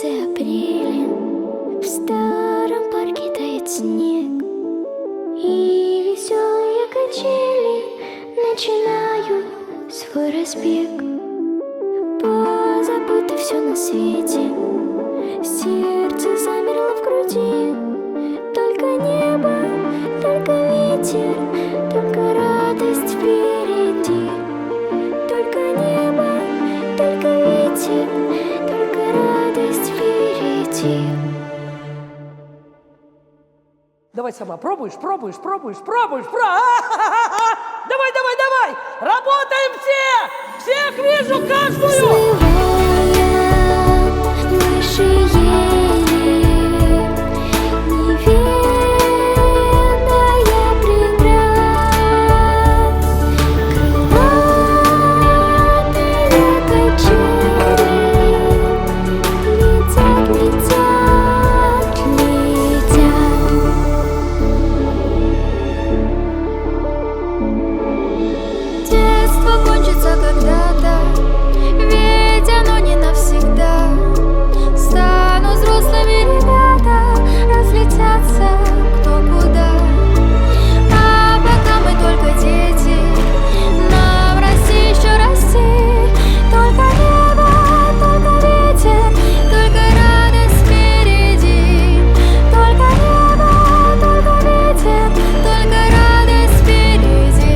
Апреля в старом парке тает снег, и веселые качели начинают свой разбег. Позабыто все на свете, сердце замерло в груди. Только небо, только ветер, только радость впереди. Только небо, только ветер, только радость впереди. Давай сама, пробуешь. Давай! Работаем все! Всех вижу, каждую! Взлывая выше ели, неведая преград, крылатые качели летят. Детство кончится когда-то, ведь оно не навсегда. Станут взрослыми ребята, разлетятся кто куда. А пока мы только дети, нам расти еще расти. Только небо, только ветер, только радость впереди. Только небо, только ветер, только радость впереди.